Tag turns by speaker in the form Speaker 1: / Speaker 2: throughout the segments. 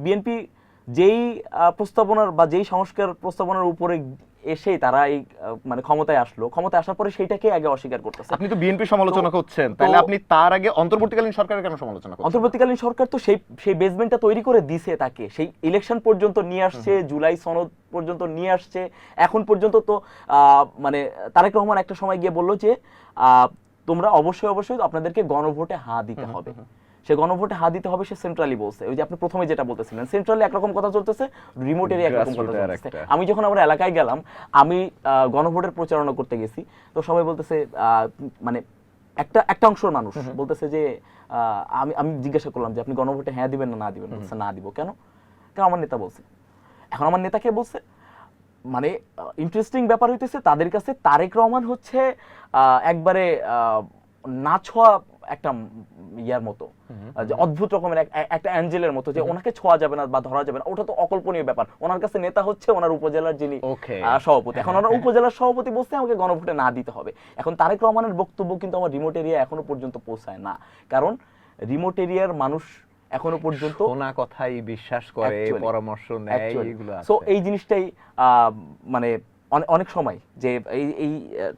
Speaker 1: BNP যেই প্রস্তাবনার বা যেই সংস্কার প্রস্তাবনার উপরে এসেই তারা এই মানে ক্ষমতায় আসার পরে সেইটাকে আগে অস্বীকার করতেছে।
Speaker 2: আপনি তো বিএনপি সমালোচনা করছেন, তাহলে আপনি তার আগে অন্তর্বর্তীকালীন সরকারের কেন সমালোচনা করছেন?
Speaker 1: অন্তর্বর্তীকালীন সরকার তো সেই বেসমেন্টটা তৈরি করে দিছে, তাকে সেই ইলেকশন পর্যন্ত নিয়ে আসছে, জুলাই সনদ পর্যন্ত নিয়ে আসছে। এখন পর্যন্ত তো মানে তারেক রহমান একটা সময় গিয়ে বলল যে তোমরা অবশ্যই আপনাদেরকে গণভোটে হ্যাঁ দিতে হবে। সে গণভোটে হ্যাঁ দিতে হবে, সে সেন্ট্রালি বলছে। ওই যে আপনি প্রথমে যেটা বলতেছিলেন, সেন্ট্রালি একরকম কথা চলতেছে, রিমোট এরিয়া একরকম কথা চলতেছে। আমি যখন আমার এলাকায় গেলাম, আমি গণভোটের প্রচারণা করতে গেছি, তো সবাই বলতেছে মানে একটা অংশের মানুষ বলতেছে যে আমি জিজ্ঞাসা করলাম যে আপনি গণভোটে হ্যাঁ দিবেন না দিবেন, বলছে না দিব। কেন? আমার নেতা বলছে। এখন আমার নেতাকে বলছে, মানে ইন্টারেস্টিং ব্যাপার হইতেছে তাদের কাছে তারেক রহমান হচ্ছে একবারে না ছোঁয়া একটা ইয়ার মতো, যে অদ্ভুত রকমের একটা অ্যাঞ্জেলের মতো, যে ওনাকে ছোঁয়া যাবে না বা ধরা যাবে না, ওটা তো অকল্পনীয় ব্যাপার। ওনার কাছে নেতা হচ্ছে ওনার উপজেলার যিনি সভাপতি। এখন ওনার উপজেলার সভাপতি বলছে আমাকে গণভোটে না দিতে হবে। এখন তারেক রহমানের বক্তব্য কিন্তু আমার রিমোট এরিয়া এখনো পর্যন্ত পৌঁছায় না, কারণ রিমোট এরিয়ার মানুষ এখনো পর্যন্ত
Speaker 2: শোনা কথাই বিশ্বাস করে, পরামর্শ নেয়, এগুলো আছে।
Speaker 1: সো এই জিনিসটাই মানে অনেক সময় যে এই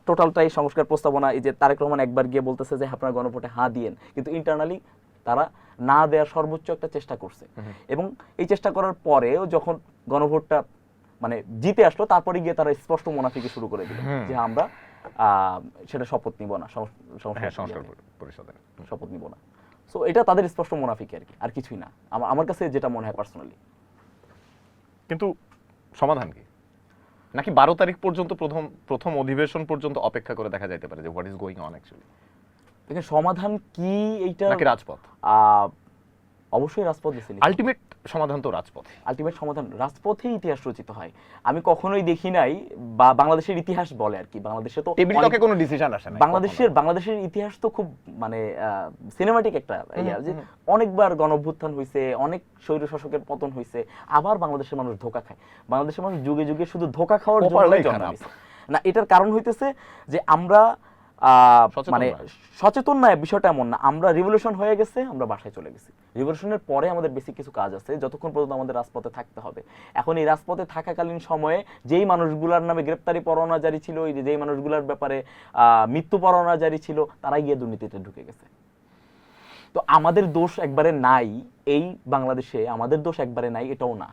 Speaker 1: টোটালটাই সংস্কার প্রস্তাবনা, এই যে তারেক রহমান একবার গিয়ে বলতেছে যে আপনারা গণভোটে হ্যাঁ দিয়েন, কিন্তু ইন্টারনালি তারা না দেওয়ার সর্বোচ্চ একটা চেষ্টা করছে। এবং এই চেষ্টা করার পরেও যখন গণভোটটা মানে জিতে আসলো, তারপরে গিয়ে তারা স্পষ্ট মুনাফিকি শুরু করে দিল যে আমরা সেটা শপথ নিব না, সংস্কার পরিষদে শপথ নিব না। সো এটা তাদের স্পষ্ট মুনাফিকি আর কি, আর কিছুই না আমার কাছে যেটা মনে হয় পার্সোনালি।
Speaker 2: কিন্তু সমাধান কি? নাকি 12 তারিখ পর্যন্ত প্রথম অধিবেশন পর্যন্ত অপেক্ষা করে দেখা যাইতে পারে যে what is going on actually?
Speaker 1: দেখেন সমাধান কি, এইটা
Speaker 2: নাকি রাজপথ?
Speaker 1: অবশ্যই রাজপথ বেছে নিতে।
Speaker 2: আলটিমেট সমাধান তো রাজপথে।
Speaker 1: আলটিমেট সমাধান রাজপথেই ইতিহাস রচিত হয়। আমি কখনোই দেখি নাই, বা বাংলাদেশের ইতিহাস বলে আর কি, বাংলাদেশে তো
Speaker 2: টেবিল টকে কোনো ডিসিশন আসে না।
Speaker 1: বাংলাদেশের ইতিহাস তো খুব মানে সিনেমাটিক একটা ইয়া, যে অনেকবার গণঅভ্যুত্থান হইছে, অনেক স্বৈর শাসকের পতন হইছে, আবার বাংলাদেশের মানুষ ধোঁকা খায়। বাংলাদেশের মানুষ যুগে যুগে শুধু ধোঁকা খাওয়ার জন্যই জন্মাইছে না। এটার কারণ হইতেছে যে আমরা মানে সচেতন না, বিষয়টা এমন না। আমরা রিভলিউশন হয়ে গেছে, আমরা বাসায় চলে গেছি। রিভলিউশনের পরে আমাদের বেসিক কিছু কাজ আছে, যতক্ষণ পর্যন্ত আমাদের রাজপথে থাকতে হবে। এখন এই রাজপথে থাকাকালীন সময়ে যেই মানুষগুলোর নামে গ্রেপ্তারি পরোয়ানা জারি ছিল, যেই মানুষগুলোর ব্যাপারে মৃত্যু পরোয়ানা জারি ছিল, তারাই গিয়ে দুর্নীতিতে ঢুকে গেছে। তো আমাদের দোষ একবারে নাই এই বাংলাদেশে, আমাদের দোষ একবারে নাই এটাও না।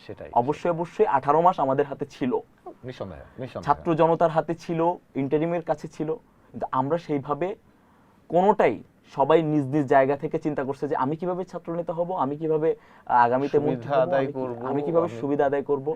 Speaker 2: সেটাই
Speaker 1: অবশ্যই 18 মাস আমাদের হাতে ছিল,
Speaker 2: নিঃসন্দেহে
Speaker 1: ছাত্র জনতার হাতে ছিল, ইন্টারিমের কাছে ছিল, কিন্তু আমরা সেইভাবে কোনোটাই, সবাই নিজ নিজ জায়গা থেকে চিন্তা করছে যে আমি কিভাবে ছাত্র নেতা হব, আমি কিভাবে আগামীতে মন্ত্রী হব, আমি কিভাবে সুবিধা আদায় করব।